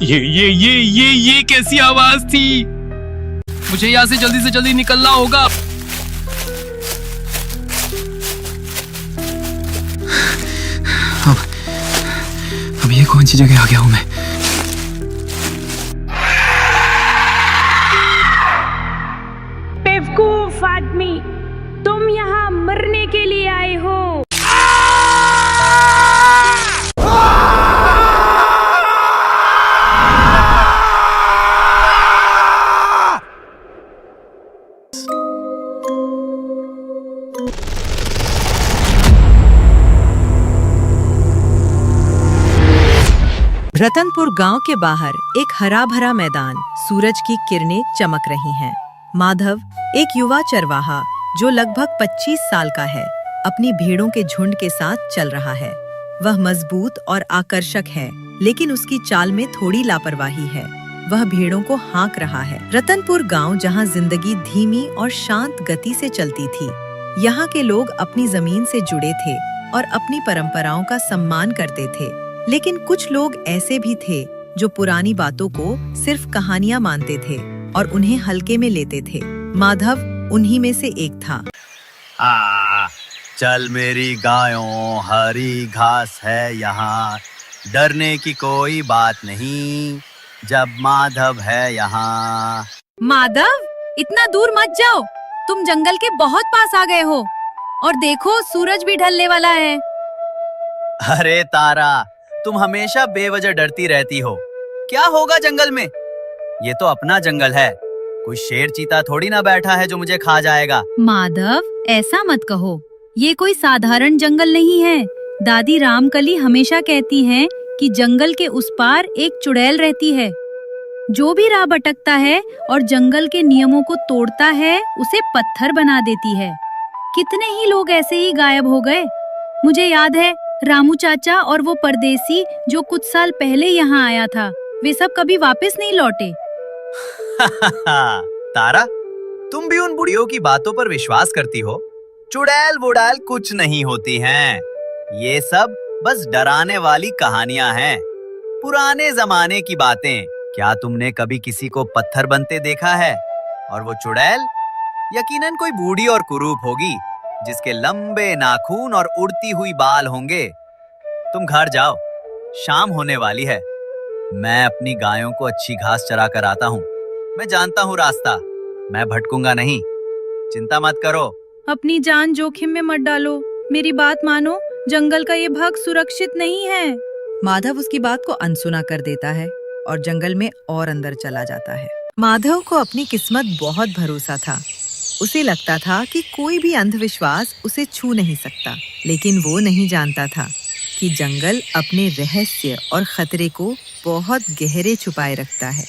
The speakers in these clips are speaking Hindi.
ये कैसी आवाज थी? मुझे यहाँ से जल्दी निकलना होगा। अब ये कौन सी जगह आ गया हूँ मैं? बेवकूफ आदमी, तुम यहाँ मरने के लिए आए हो। रतनपुर गांव के बाहर एक हरा भरा मैदान, सूरज की किरणें चमक रही हैं। माधव, एक युवा चरवाहा जो लगभग 25 साल का है, अपनी भेड़ों के झुंड के साथ चल रहा है। वह मजबूत और आकर्षक है, लेकिन उसकी चाल में थोड़ी लापरवाही है। वह भेड़ों को हाँक रहा है। रतनपुर गांव, जहां जिंदगी धीमी और शांत गति से चलती थी। यहाँ के लोग अपनी जमीन से जुड़े थे और अपनी परंपराओं का सम्मान करते थे। लेकिन कुछ लोग ऐसे भी थे जो पुरानी बातों को सिर्फ कहानियां मानते थे और उन्हें हल्के में लेते थे। माधव उन्हीं में से एक था। चल मेरी गायों, हरी घास है यहाँ, डरने की कोई बात नहीं जब माधव है यहाँ। माधव, इतना दूर मत जाओ, तुम जंगल के बहुत पास आ गए हो। और देखो, सूरज भी ढलने वाला है। अरे तारा, तुम हमेशा बेवजह डरती रहती हो। क्या होगा जंगल में? ये तो अपना जंगल है, कोई शेर चीता थोड़ी ना बैठा है जो मुझे खा जाएगा। माधव, ऐसा मत कहो, ये कोई साधारण जंगल नहीं है। दादी रामकली हमेशा कहती हैं कि जंगल के उस पार एक चुड़ैल रहती है। जो भी राह भटकता है और जंगल के नियमों को तोड़ता है, उसे पत्थर बना देती है। कितने ही लोग ऐसे ही गायब हो गए। मुझे याद है, रामू चाचा और वो परदेसी जो कुछ साल पहले यहाँ आया था, वे सब कभी वापस नहीं लौटे। तारा, तुम भी उन बुढ़ियों की बातों पर विश्वास करती हो? चुड़ैल वुड़ैल कुछ नहीं होती हैं। ये सब बस डराने वाली कहानियां हैं, पुराने जमाने की बातें। क्या तुमने कभी किसी को पत्थर बनते देखा है? और वो चुड़ैल यकीनन कोई बूढ़ी और कुरूप होगी, जिसके लंबे नाखून और उड़ती हुई बाल होंगे। तुम घर जाओ, शाम होने वाली है। मैं अपनी गायों को अच्छी घास चरा कर आता हूँ। मैं जानता हूँ रास्ता, मैं भटकूंगा नहीं, चिंता मत करो। अपनी जान जोखिम में मत डालो, मेरी बात मानो, जंगल का ये भाग सुरक्षित नहीं है। माधव उसकी बात को अनसुना कर देता है और जंगल में और अंदर चला जाता है। माधव को अपनी किस्मत बहुत भरोसा था। उसे लगता था कि कोई भी अंधविश्वास उसे छू नहीं सकता, लेकिन वो नहीं जानता था कि जंगल अपने रहस्य और खतरे को बहुत गहरे छुपाए रखता है।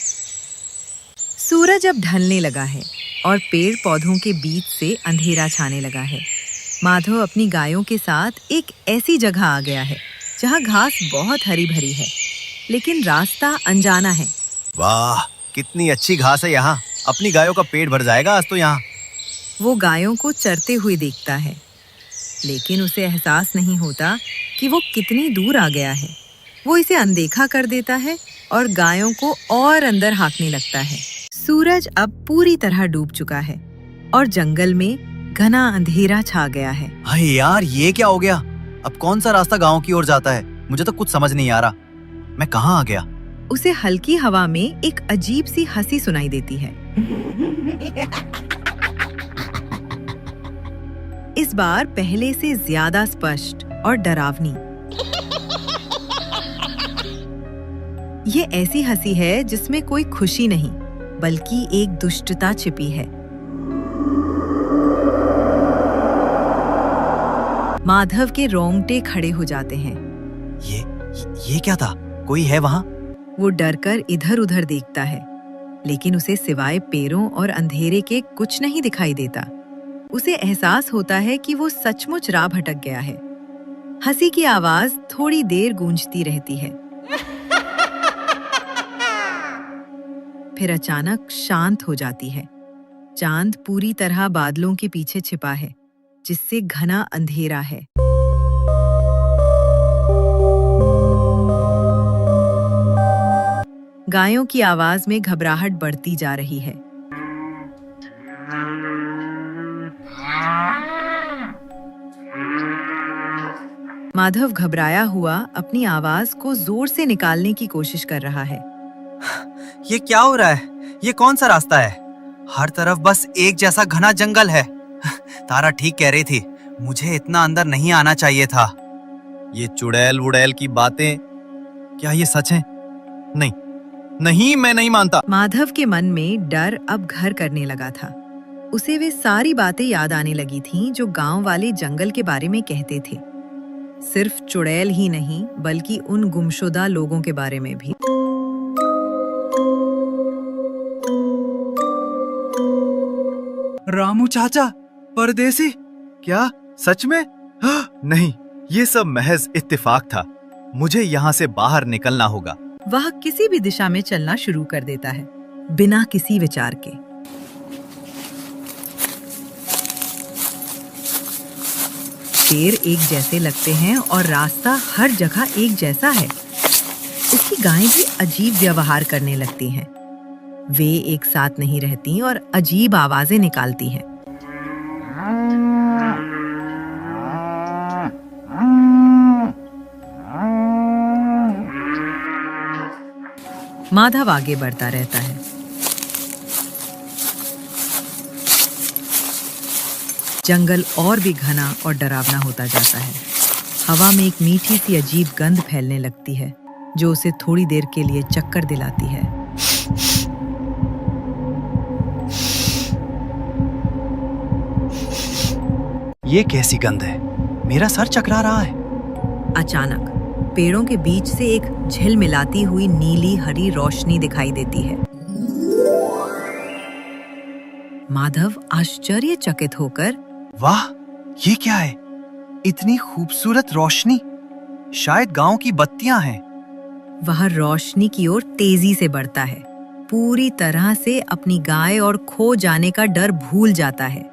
सूरज अब ढलने लगा है और पेड़ पौधों के बीच से अंधेरा छाने लगा है। माधव अपनी गायों के साथ एक ऐसी जगह आ गया है जहाँ घास बहुत हरी भरी है, लेकिन रास्ता अनजाना है। वाह, कितनी अच्छी घास है यहाँ। अपनी गायों का पेट भर जाएगा आज तो यहाँ। वो गायों को चरते हुए देखता है, लेकिन उसे एहसास नहीं होता कि वो कितनी दूर आ गया है। वो इसे अनदेखा कर देता है और गायों को और अंदर हाँकने लगता है। सूरज अब पूरी तरह डूब चुका है और जंगल में घना अंधेरा छा गया है। अरे यार, ये क्या हो गया? अब कौन सा रास्ता गांव की ओर जाता है? मुझे तो कुछ समझ नहीं आ रहा। मैं कहाँ आ गया? उसे हल्की हवा में एक अजीब सी हंसी सुनाई देती है। इस बार पहले से ज्यादा स्पष्ट और डरावनी। ये ऐसी हंसी है जिसमें कोई खुशी नहीं, बल्कि एक दुष्टता छिपी है। माधव के रोंगटे खड़े हो जाते हैं। ये क्या था? कोई है वहाँ? वो डरकर इधर उधर देखता है, लेकिन उसे सिवाय पैरों और अंधेरे के कुछ नहीं दिखाई देता। उसे एहसास होता है कि वो सचमुच राह भटक गया है। हंसी की आवाज थोड़ी देर गूंजती रहती है, फिर अचानक शांत हो जाती है। चांद पूरी तरह बादलों के पीछे छिपा है, जिससे घना अंधेरा है। गायों की आवाज में घबराहट बढ़ती जा रही है। माधव घबराया हुआ अपनी आवाज को जोर से निकालने की कोशिश कर रहा है। ये क्या हो रहा है? ये कौन सा रास्ता है? हर तरफ बस एक जैसा घना जंगल है। तारा ठीक कह रही थी, मुझे इतना अंदर नहीं आना चाहिए था। ये चुड़ैल वुड़ैल की बातें, क्या ये सच है? नहीं नहीं, मैं नहीं मानता। माधव के मन में डर अब घर करने लगा था। उसे वे सारी बातें याद आने लगी थीं जो गांव वाले जंगल के बारे में कहते थे। सिर्फ चुड़ैल ही नहीं, बल्कि उन गुमशुदा लोगों के बारे में भी। रामू चाचा, परदेसी? क्या सच में? नहीं, ये सब महज इत्तेफाक था। मुझे यहाँ से बाहर निकलना होगा। वह किसी भी दिशा में चलना शुरू कर देता है, बिना किसी विचार के। शेर एक जैसे लगते हैं और रास्ता हर जगह एक जैसा है। उसकी गायें भी अजीब व्यवहार करने लगती हैं। वे एक साथ नहीं रहती और अजीब आवाजें निकालती हैं। माधव आगे बढ़ता रहता है। जंगल और भी घना और डरावना होता जाता है। हवा में एक मीठी सी अजीब गंध फैलने लगती है, जो उसे थोड़ी देर के लिए चक्कर दिलाती है। ये कैसी गंध है? मेरा सर चकरा रहा है। अचानक पेड़ों के बीच से एक झिलमिलाती हुई नीली हरी रोशनी दिखाई देती है। माधव आश्चर्यचकित होकर, वाह, ये क्या है? इतनी खूबसूरत रोशनी! शायद गांव की बत्तियां हैं। वह रोशनी की ओर तेजी से बढ़ता है, पूरी तरह से अपनी गाय और खो जाने का डर भूल जाता है।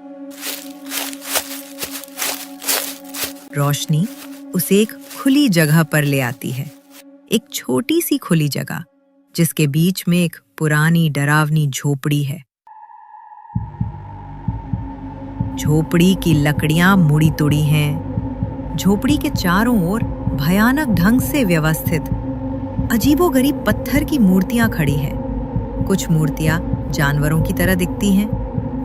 रोशनी उसे एक खुली जगह पर ले आती है, एक छोटी सी खुली जगह जिसके बीच में एक पुरानी डरावनी झोपड़ी है। झोपड़ी की लकड़ियां मुड़ी तुड़ी हैं। झोपड़ी के चारों ओर भयानक ढंग से व्यवस्थित अजीबोगरीब पत्थर की मूर्तियां खड़ी हैं। कुछ मूर्तियां जानवरों की तरह दिखती हैं।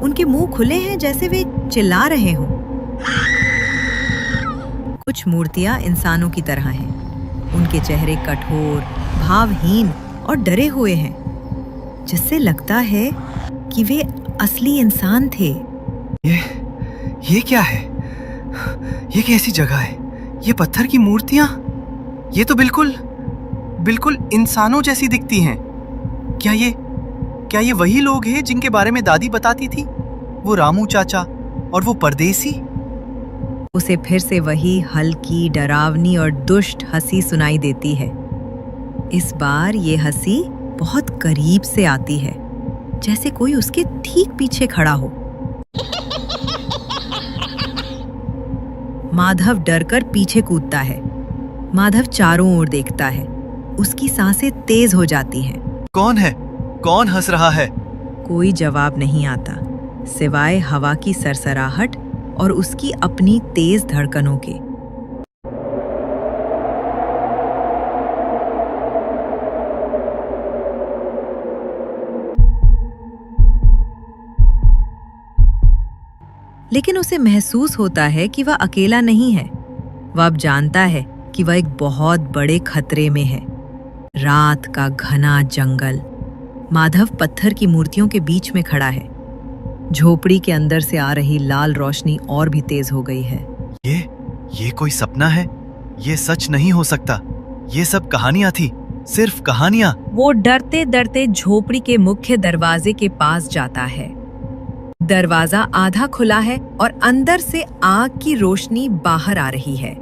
उनके मुंह खुले हैं जैसे वे चिल्ला रहे हों। कुछ मूर्तियां इंसानों की तरह हैं। उनके चेहरे कठोर, भावहीन और डरे हुए हैं, जिससे लगता है कि वे असली इंसान थे। ये क्या है? ये कैसी जगह है? ये पत्थर की मूर्तियां, ये तो बिल्कुल इंसानों जैसी दिखती हैं। क्या ये वही लोग हैं जिनके बारे में दादी बताती थी? वो रामू चाचा और वो परदेसी? उसे फिर से वही हल्की, डरावनी और दुष्ट हंसी सुनाई देती है। इस बार ये हंसी बहुत करीब से आती है, जैसे कोई उसके ठीक पीछे खड़ा हो। माधव डरकर पीछे कूदता है। माधव चारों ओर देखता है। उसकी सांसें तेज हो जाती हैं। कौन है? कौन हंस रहा है? कोई जवाब नहीं आता, सिवाय हवा की सरसराहट और उसकी अपनी तेज धड़कनों के। लेकिन उसे महसूस होता है कि वह अकेला नहीं है। वह अब जानता है कि वह एक बहुत बड़े खतरे में है। रात का घना जंगल। माधव पत्थर की मूर्तियों के बीच में खड़ा है। झोपड़ी के अंदर से आ रही लाल रोशनी और भी तेज हो गई है। ये कोई सपना है? ये सच नहीं हो सकता। ये सब कहानियां थी, सिर्फ कहानियां। वो डरते डरते झोपड़ी के मुख्य दरवाजे के पास जाता है। दरवाजा आधा खुला है और अंदर से आग की रोशनी बाहर आ रही है।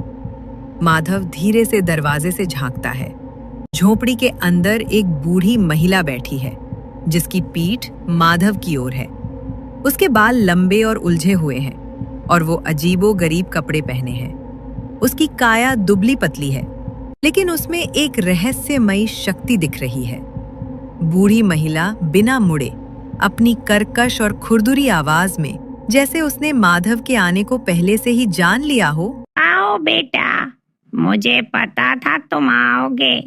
माधव धीरे से दरवाजे से झांकता है। झोपड़ी के अंदर एक बूढ़ी महिला बैठी है, जिसकी पीठ माधव की ओर है। उसके बाल लंबे और उलझे हुए हैं और वो अजीबोगरीब कपड़े पहने हैं। उसकी काया दुबली पतली है, लेकिन उसमें एक रहस्यमयी शक्ति दिख रही है। बूढ़ी महिला बिना मुड़े अपनी कर्कश और खुरदुरी आवाज में, जैसे उसने माधव के आने को पहले से ही जान लिया हो, आओ बेटा, मुझे पता था तुम आओगे।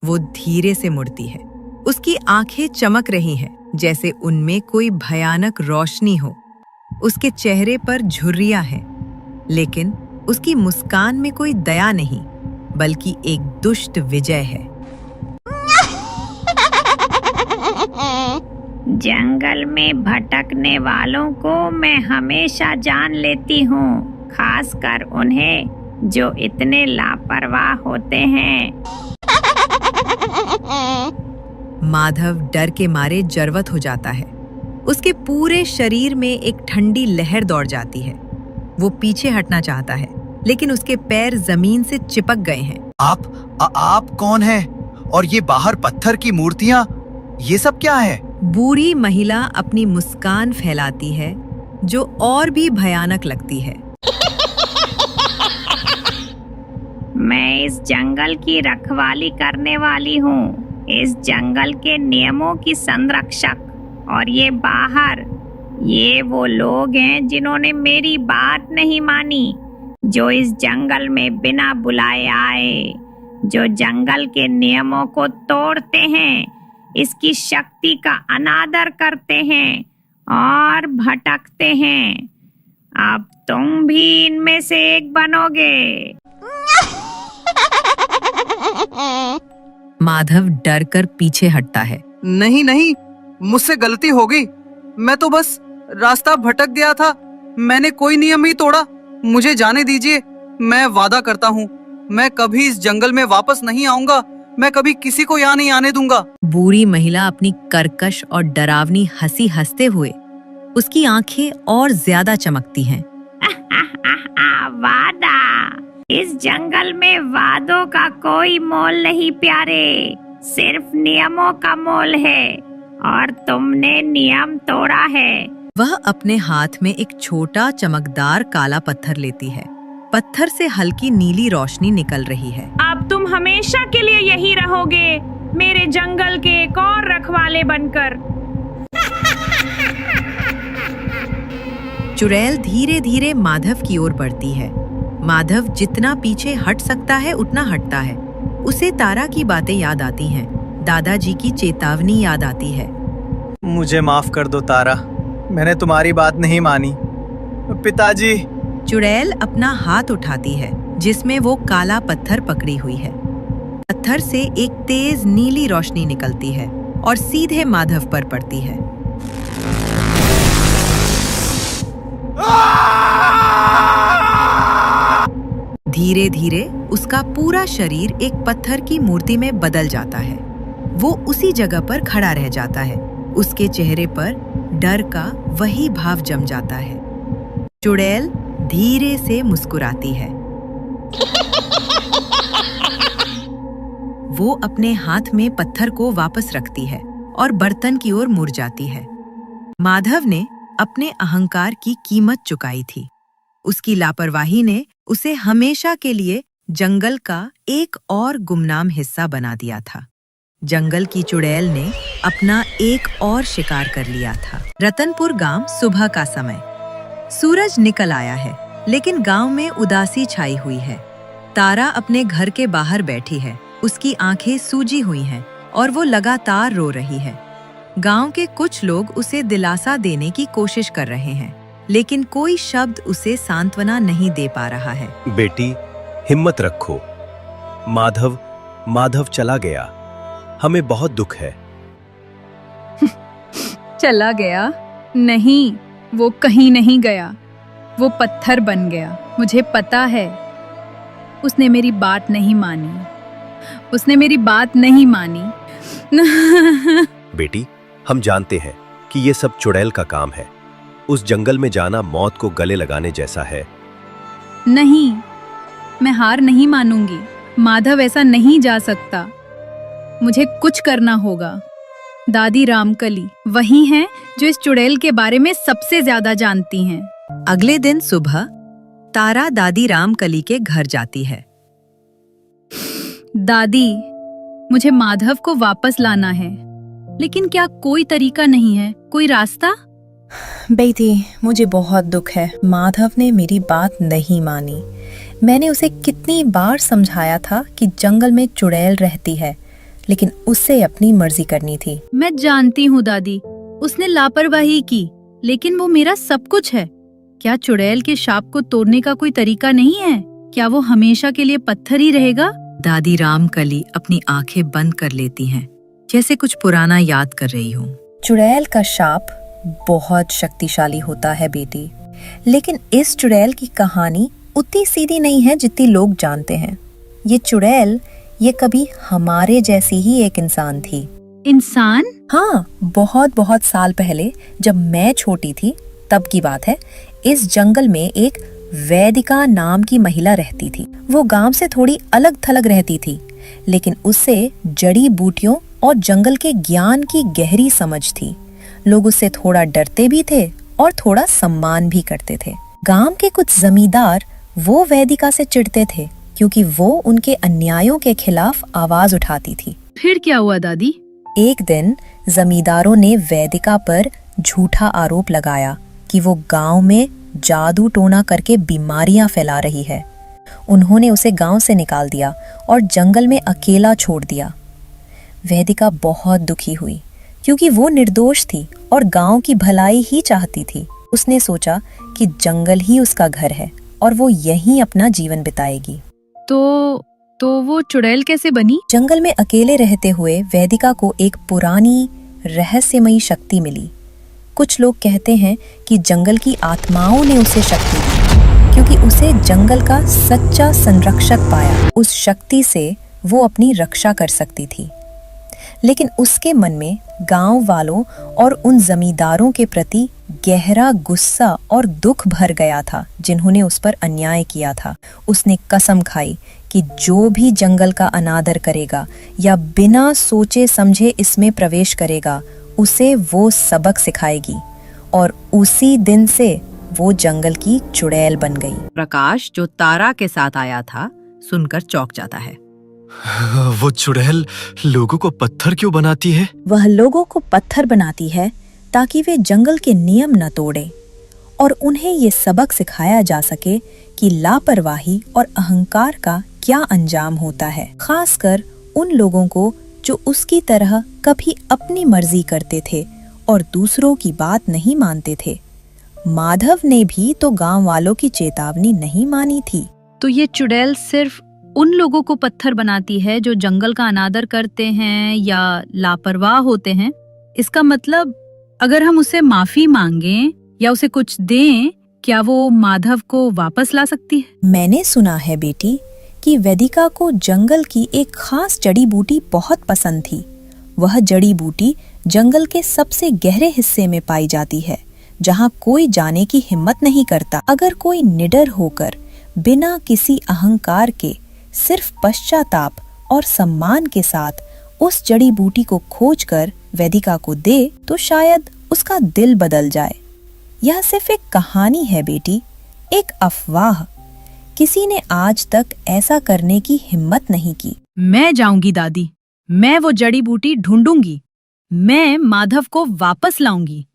वो धीरे से मुड़ती है। उसकी आंखें चमक रही हैं, जैसे उनमें कोई भयानक रोशनी हो। उसके चेहरे पर झुर्रियां हैं, लेकिन उसकी मुस्कान में कोई दया नहीं, बल्कि एक दुष्ट विजय है। जंगल में भटकने वालों को मैं हमेशा जान लेती हूँ, खासकर उन्हें जो इतने लापरवाह होते हैं। माधव डर के मारे जरवत हो जाता है। उसके पूरे शरीर में एक ठंडी लहर दौड़ जाती है। वो पीछे हटना चाहता है, लेकिन उसके पैर जमीन से चिपक गए हैं। आप कौन हैं? और ये बाहर पत्थर की मूर्तियां, ये सब क्या है? बूढ़ी महिला अपनी मुस्कान फैलाती है, जो और भी भयानक लगती है। मैं इस जंगल की रखवाली करने वाली हूँ, इस जंगल के नियमों की संरक्षक। और ये बाहर, ये वो लोग हैं जिन्होंने मेरी बात नहीं मानी, जो इस जंगल में बिना बुलाए आए, जो जंगल के नियमों को तोड़ते हैं, इसकी शक्ति का अनादर करते हैं और भटकते हैं। अब तुम भी इनमें से एक बनोगे। माधव डर कर पीछे हटता है। नहीं नहीं, मुझसे गलती हो गई। मैं तो बस रास्ता भटक गया था। मैंने कोई नियम ही तोड़ा। मुझे जाने दीजिए। मैं वादा करता हूँ, मैं कभी इस जंगल में वापस नहीं आऊंगा। मैं कभी किसी को यहाँ नहीं आने दूंगा। बूढ़ी महिला अपनी कर्कश और डरावनी हंसी हंसते हुए, उसकी आंखें और ज्यादा चमकती हैं। वादा, इस जंगल में वादों का कोई मोल नहीं प्यारे, सिर्फ नियमों का मोल है, और तुमने नियम तोड़ा है। वह अपने हाथ में एक छोटा चमकदार काला पत्थर लेती है। पत्थर से हल्की नीली रोशनी निकल रही है। अब तुम हमेशा के लिए यही रहोगे, मेरे जंगल के एक और रखवाले बनकर। चुड़ैल धीरे धीरे माधव की ओर बढ़ती है। माधव जितना पीछे हट सकता है उतना हटता है। उसे तारा की बातें याद आती हैं, दादाजी की चेतावनी याद आती है। मुझे माफ कर दो तारा, मैंने तुम्हारी बात नहीं मानी। पिताजी। चुड़ैल अपना हाथ उठाती है, जिसमें वो काला पत्थर पकड़ी हुई है। पत्थर से एक तेज नीली रोशनी निकलती है और सीधे माधव पर पड़ती है। धीरे धीरे उसका पूरा शरीर एक पत्थर की मूर्ति में बदल जाता है। वो उसी जगह पर खड़ा रह जाता है। उसके चेहरे पर डर का वही भाव जम जाता है। चुड़ैल धीरे से मुस्कुराती है। वो अपने हाथ में पत्थर को वापस रखती है और बर्तन की ओर मुड़ जाती है। माधव ने अपने अहंकार की कीमत चुकाई थी। उसकी लापरवाही ने उसे हमेशा के लिए जंगल का एक और गुमनाम हिस्सा बना दिया था। जंगल की चुड़ैल ने अपना एक और शिकार कर लिया था। रतनपुर गांव, सुबह का समय। सूरज निकल आया है, लेकिन गांव में उदासी छाई हुई है। तारा अपने घर के बाहर बैठी है। उसकी आंखें सूजी हुई हैं और वो लगातार रो रही है। गांव के कुछ लोग उसे दिलासा देने की कोशिश कर रहे हैं, लेकिन कोई शब्द उसे सांत्वना नहीं दे पा रहा है। बेटी, हिम्मत रखो। माधव चला गया। हमें बहुत दुख है। चला गया? नहीं, वो कहीं नहीं गया। वो पत्थर बन गया। मुझे पता है। उसने मेरी बात नहीं मानी। बेटी, हम जानते हैं कि ये सब चुड़ैल का काम है। उस जंगल में जाना मौत को गले लगाने जैसा है। नहीं, मैं हार नहीं मानूंगी। माधव ऐसा नहीं जा सकता। मुझे कुछ करना होगा। दादी रामकली वही हैं जो इस चुड़ैल के बारे में सबसे ज्यादा जानती हैं। अगले दिन सुबह तारा दादी रामकली के घर जाती है। दादी, मुझे माधव को वापस लाना है। लेकिन क्या कोई तरीका नहीं है, कोई रास्ता? बेटी, मुझे बहुत दुख है। माधव ने मेरी बात नहीं मानी। मैंने उसे कितनी बार समझाया था कि जंगल में चुड़ैल रहती है, लेकिन उसे अपनी मर्जी करनी थी। मैं जानती हूँ दादी, उसने लापरवाही की, लेकिन वो मेरा सब कुछ है। क्या चुड़ैल के शाप को तोड़ने का कोई तरीका नहीं है? क्या वो हमेशा के लिए पत्थर ही रहेगा? दादी रामकली अपनी आंखें बंद कर लेती हैं, जैसे कुछ पुराना याद कर रही हूँ। चुड़ैल का शाप बहुत शक्तिशाली होता है बेटी, लेकिन इस चुड़ैल की कहानी उतनी सीधी नहीं है जितनी लोग जानते हैं। ये चुड़ैल ये कभी हमारे जैसी ही एक इंसान थी। इंसान? हाँ, बहुत बहुत साल पहले जब मैं छोटी थी तब की बात है। इस जंगल में एक वैदिका नाम की महिला रहती थी। वो गांव से थोड़ी अलग थलग रहती थी, लेकिन उससे जड़ी बूटियों और जंगल के ज्ञान की गहरी समझ थी। लोग उससे थोड़ा डरते भी थे और थोड़ा सम्मान भी करते थे। गांव के कुछ जमींदार वो वैदिका से चिढ़ते थे क्योंकि वो उनके अन्यायों के खिलाफ आवाज उठाती थी। फिर क्या हुआ दादी? एक दिन जमींदारों ने वैदिका पर झूठा आरोप लगाया कि वो गांव में जादू टोना करके बीमारियां फैला रही है। उन्होंने उसे गांव से निकाल दिया और जंगल में अकेला छोड़ दिया। वैदिका बहुत दुखी हुई क्योंकि वो निर्दोष थी और गांव की भलाई ही चाहती थी। उसने सोचा कि जंगल ही उसका घर है और वो यहीं अपना जीवन बिताएगी। तो वो चुड़ैल कैसे बनी? जंगल में अकेले रहते हुए वैदिका को एक पुरानी रहस्यमयी शक्ति मिली। कुछ लोग कहते हैं कि जंगल की आत्माओं ने उसे शक्ति दी क्योंकि उसे जंगल का सच्चा संरक्षक पाया। उस शक्ति से वो अपनी रक्षा कर सकती थी, लेकिन उसके मन में गांव वालों और उन जमींदारों के प्रति गहरा गुस्सा और दुख भर गया था जिन्होंने उस पर अन्याय किया था। उसने कसम खाई कि जो भी जंगल का अनादर करेगा या बिना सोचे समझे इसमें प्रवेश करेगा, उसे वो सबक सिखाएगी। और उसी दिन से वो जंगल की चुड़ैल बन गई। प्रकाश, जो तारा के साथ आया था, सुनकर चौंक जाता है। वो चुड़ैल लोगों को पत्थर क्यों बनाती है? वह लोगों को पत्थर बनाती है ताकि वे जंगल के नियम न तोड़ें और उन्हें ये सबक सिखाया जा सके कि लापरवाही और अहंकार का क्या अंजाम होता है, खासकर उन लोगों को जो उसकी तरह कभी अपनी मर्जी करते थे और दूसरों की बात नहीं मानते थे। माधव ने भी तो गांव वालों की चेतावनी नहीं मानी थी। तो ये चुड़ैल सिर्फ उन लोगों को पत्थर बनाती है जो जंगल का अनादर करते हैं या लापरवाह होते हैं। इसका मतलब अगर हम उसे माफी मांगें या उसे कुछ दें, क्या वो माधव को वापस ला सकती है? मैंने सुना है बेटी कि वैदिका को जंगल की एक खास जड़ी बूटी बहुत पसंद थी। वह जड़ी बूटी जंगल के सबसे गहरे हिस्से में पाई जाती है, जहाँ कोई जाने की हिम्मत नहीं करता। अगर कोई निडर होकर बिना किसी अहंकार के सिर्फ पश्चाताप और सम्मान के साथ उस जड़ी बूटी को खोजकर वैदिका को दे तो शायद उसका दिल बदल जाए। यह सिर्फ एक कहानी है बेटी, एक अफवाह। किसी ने आज तक ऐसा करने की हिम्मत नहीं की। मैं जाऊंगी दादी, मैं वो जड़ी बूटी ढूंढूंगी, मैं माधव को वापस लाऊंगी।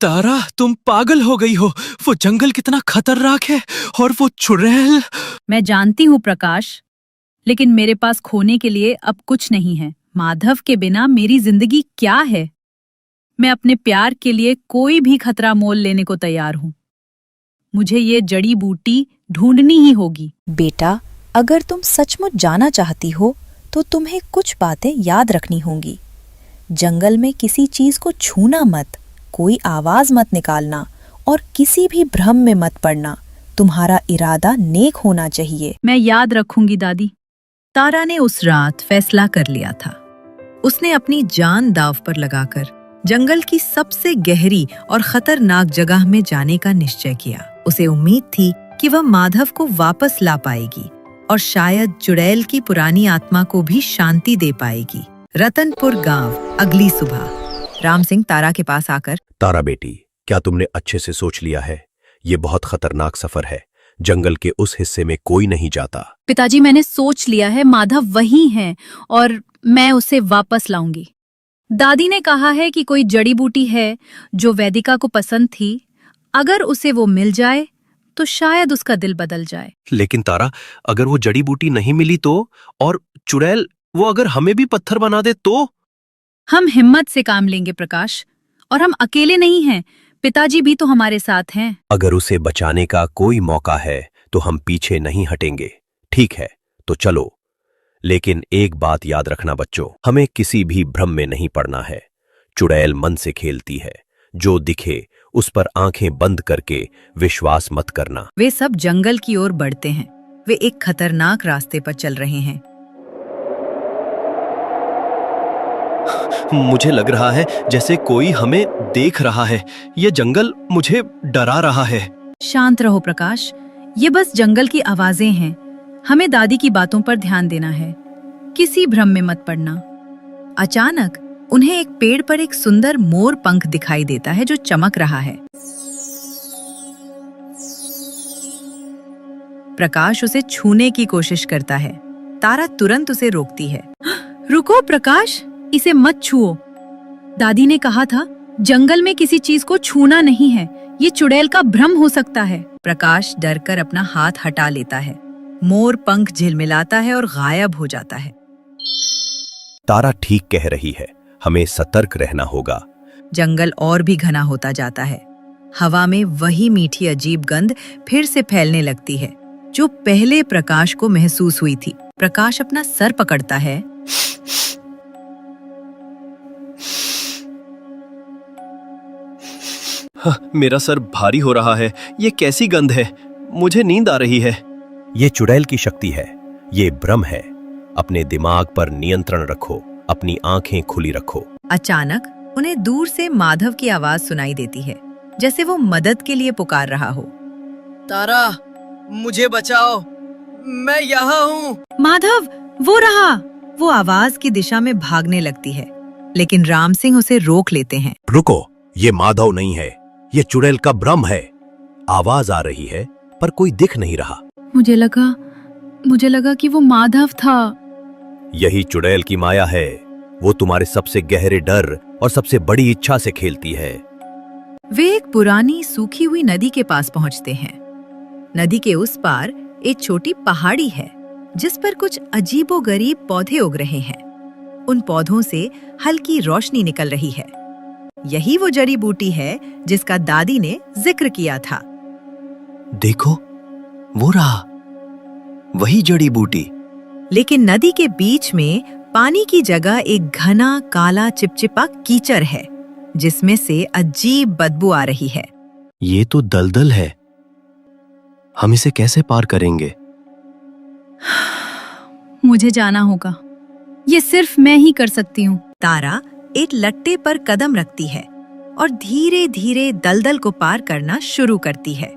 तारा, तुम पागल हो गई हो। वो जंगल कितना खतरनाक है और वो चुड़ैल। मैं जानती हूँ प्रकाश, लेकिन मेरे पास खोने के लिए अब कुछ नहीं है। माधव के बिना मेरी जिंदगी क्या है? मैं अपने प्यार के लिए कोई भी खतरा मोल लेने को तैयार हूँ। मुझे ये जड़ी बूटी ढूंढनी ही होगी। बेटा, अगर तुम सचमुच जाना चाहती हो तो तुम्हें कुछ बातें याद रखनी होंगी। जंगल में किसी चीज को छूना मत, कोई आवाज मत निकालना और किसी भी भ्रम में मत पड़ना। तुम्हारा इरादा नेक होना चाहिए। मैं याद रखूंगी दादी। तारा ने उस रात फैसला कर लिया था। उसने अपनी जान दांव पर लगाकर जंगल की सबसे गहरी और खतरनाक जगह में जाने का निश्चय किया। उसे उम्मीद थी कि वह माधव को वापस ला पाएगी और शायद चुड़ैल की पुरानी आत्मा को भी शांति दे पाएगी। रतनपुर गांव। अगली सुबह राम सिंह तारा के पास आकर, तारा बेटी, क्या तुमने अच्छे से सोच लिया है? ये बहुत खतरनाक सफर है। जंगल के उस हिस्से में कोई नहीं जाता। पिताजी, मैंने सोच लिया है, माधव वही है और मैं उसे वापस लाऊंगी। दादी ने कहा है कि कोई जड़ी बूटी है जो वेदिका को पसंद थी। अगर उसे वो मिल जाए तो शायद उसका दिल बदल जाए। लेकिन तारा, अगर वो जड़ी बूटी नहीं मिली तो? और चुड़ैल वो अगर हमें भी पत्थर बना दे तो? हम हिम्मत से काम लेंगे प्रकाश, और हम अकेले नहीं हैं, पिताजी भी तो हमारे साथ हैं। अगर उसे बचाने का कोई मौका है तो हम पीछे नहीं हटेंगे। ठीक है, तो चलो। लेकिन एक बात याद रखना बच्चों, हमें किसी भी भ्रम में नहीं पड़ना है। चुड़ैल मन से खेलती है, जो दिखे उस पर आंखें बंद करके विश्वास मत करना। वे सब जंगल की ओर बढ़ते हैं। वे एक खतरनाक रास्ते पर चल रहे हैं। मुझे लग रहा है जैसे कोई हमें देख रहा है। ये जंगल मुझे डरा रहा है। शांत रहो प्रकाश, ये बस जंगल की आवाजें हैं। हमें दादी की बातों पर ध्यान देना है, किसी भ्रम में मत पड़ना। अचानक उन्हें एक पेड़ पर एक सुंदर मोर पंख दिखाई देता है जो चमक रहा है। प्रकाश उसे छूने की कोशिश करता है। तारा तुरंत उसे रोकती है। रुको प्रकाश, इसे मत छुओ। दादी ने कहा था जंगल में किसी चीज को छूना नहीं है, ये चुड़ैल का भ्रम हो सकता है। प्रकाश डरकर अपना हाथ हटा लेता है। मोर पंख झिलमिलाता है और गायब हो जाता है। तारा ठीक कह रही है, हमें सतर्क रहना होगा। जंगल और भी घना होता जाता है। हवा में वही मीठी अजीब गंध फिर से फैलने लगती है जो पहले प्रकाश को महसूस हुई थी। प्रकाश अपना सर पकड़ता है। मेरा सर भारी हो रहा है। ये कैसी गंध है? मुझे नींद आ रही है। ये चुड़ैल की शक्ति है, ये भ्रम है। अपने दिमाग पर नियंत्रण रखो, अपनी आंखें खुली रखो। अचानक उन्हें दूर से माधव की आवाज सुनाई देती है, जैसे वो मदद के लिए पुकार रहा हो। तारा, मुझे बचाओ, मैं यहाँ हूँ। माधव, वो रहा। वो आवाज की दिशा में भागने लगती है, लेकिन राम सिंह उसे रोक लेते हैं। रुको, ये माधव नहीं है, ये चुड़ैल का भ्रम है। आवाज आ रही है पर कोई दिख नहीं रहा। मुझे लगा कि वो माधव था। यही चुड़ैल की माया है। वो तुम्हारे सबसे गहरे डर और सबसे बड़ी इच्छा से खेलती है। वे एक पुरानी सूखी हुई नदी के पास पहुंचते हैं। नदी के उस पार एक छोटी पहाड़ी है जिस पर कुछ अजीबोगरीब पौधे उग रहे हैं। उन पौधों से हल्की रोशनी निकल रही है। यही वो जड़ी बूटी है जिसका दादी ने जिक्र किया था। देखो, वो रहा, वही जड़ी बूटी। लेकिन नदी के बीच में पानी की जगह एक घना काला चिपचिपा कीचड़ है जिसमें से अजीब बदबू आ रही है। ये तो दलदल है। हम इसे कैसे पार करेंगे? मुझे जाना होगा, ये सिर्फ मैं ही कर सकती हूँ। तारा एक लट्टे पर कदम रखती है और धीरे धीरे दलदल को पार करना शुरू करती है।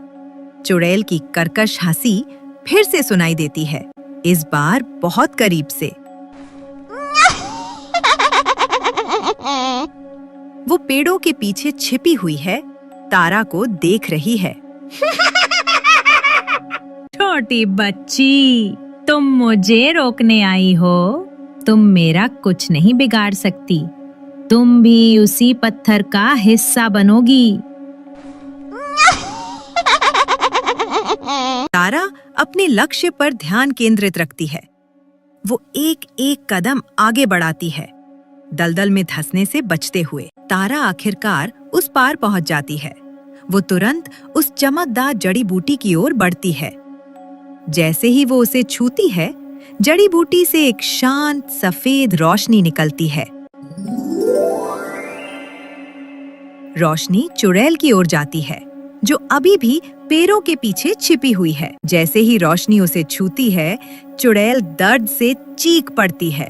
चुड़ैल की कर्कश हंसी फिर से सुनाई देती है, इस बार बहुत करीब से। वो पेड़ों के पीछे छिपी हुई है, तारा को देख रही है। छोटी बच्ची, तुम मुझे रोकने आई हो? तुम मेरा कुछ नहीं बिगाड़ सकती। तुम भी उसी पत्थर का हिस्सा बनोगी। तारा अपने लक्ष्य पर ध्यान केंद्रित रखती है। वो एक एक कदम आगे बढ़ाती है, दलदल में धंसने से बचते हुए। तारा आखिरकार उस पार पहुंच जाती है। वो तुरंत उस चमकदार जड़ी बूटी की ओर बढ़ती है। जैसे ही वो उसे छूती है, जड़ी बूटी से एक शांत सफेद रोशनी निकलती है। रोशनी चुड़ैल की ओर जाती है, जो अभी भी पेड़ों के पीछे छिपी हुई है। जैसे ही रोशनी उसे छूती है, चुड़ैल दर्द से चीख पड़ती है।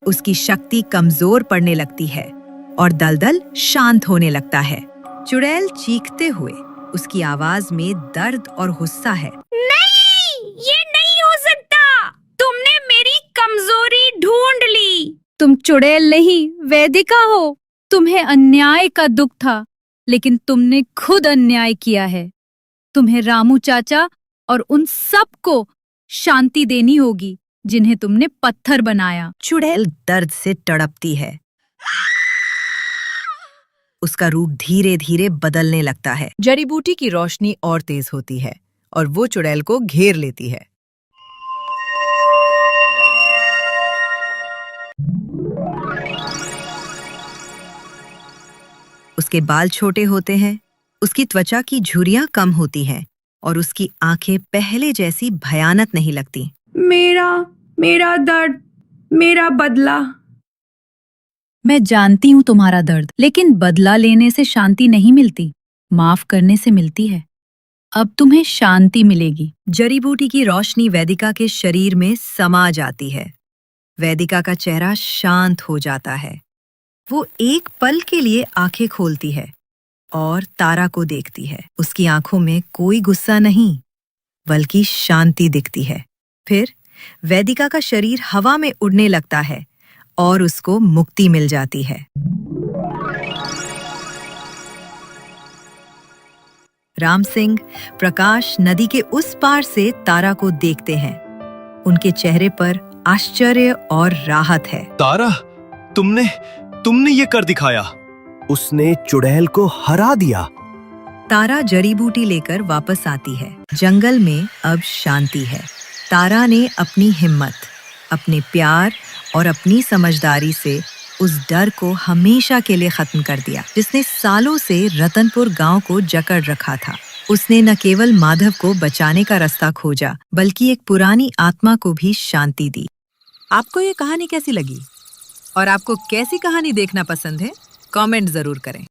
उसकी शक्ति कमजोर पड़ने लगती है और दलदल शांत होने लगता है। चुड़ैल चीखते हुए, उसकी आवाज में दर्द और गुस्सा है। नहीं, ये नहीं हो सकता। तुमने मेरी कमजोरी ढूंढ ली। तुम चुड़ैल नहीं, वेदिका हो। तुम्हें अन्याय का दुख था, लेकिन तुमने खुद अन्याय किया है। तुम्हें रामू चाचा और उन सबको शांति देनी होगी। जिन्हें तुमने पत्थर बनाया। चुड़ैल दर्द से तड़पती है। उसका रूप धीरे धीरे बदलने लगता है। जड़ी बूटी की रोशनी और तेज होती है और वो चुड़ैल को घेर लेती है। उसके बाल छोटे होते हैं, उसकी त्वचा की झुर्रियां कम होती हैं और उसकी आंखें पहले जैसी भयानक नहीं लगती। मेरा दर्द, मेरा बदला। मैं जानती हूँ तुम्हारा दर्द, लेकिन बदला लेने से शांति नहीं मिलती, माफ करने से मिलती है। अब तुम्हें शांति मिलेगी। जड़ी बूटी की रोशनी वेदिका के शरीर में समा जाती है। वेदिका का चेहरा शांत हो जाता है। वो एक पल के लिए आंखें खोलती है और तारा को देखती है। उसकी आंखों में कोई गुस्सा नहीं, बल्कि शांति दिखती है। फिर वेदिका का शरीर हवा में उड़ने लगता है और उसको मुक्ति मिल जाती है। राम सिंह, प्रकाश नदी के उस पार से तारा को देखते हैं। उनके चेहरे पर आश्चर्य और राहत है। तारा, तुमने ये कर दिखाया। उसने चुड़ैल को हरा दिया। तारा जड़ी बूटी लेकर वापस आती है। जंगल में अब शांति है। तारा ने अपनी हिम्मत, अपने प्यार और अपनी समझदारी से उस डर को हमेशा के लिए खत्म कर दिया, जिसने सालों से रतनपुर गांव को जकड़ रखा था। उसने न केवल माधव को बचाने का रास्ता खोजा, बल्कि एक पुरानी आत्मा को भी शांति दी। आपको ये कहानी कैसी लगी और आपको कैसी कहानी देखना पसंद है? कमेंट जरूर करें।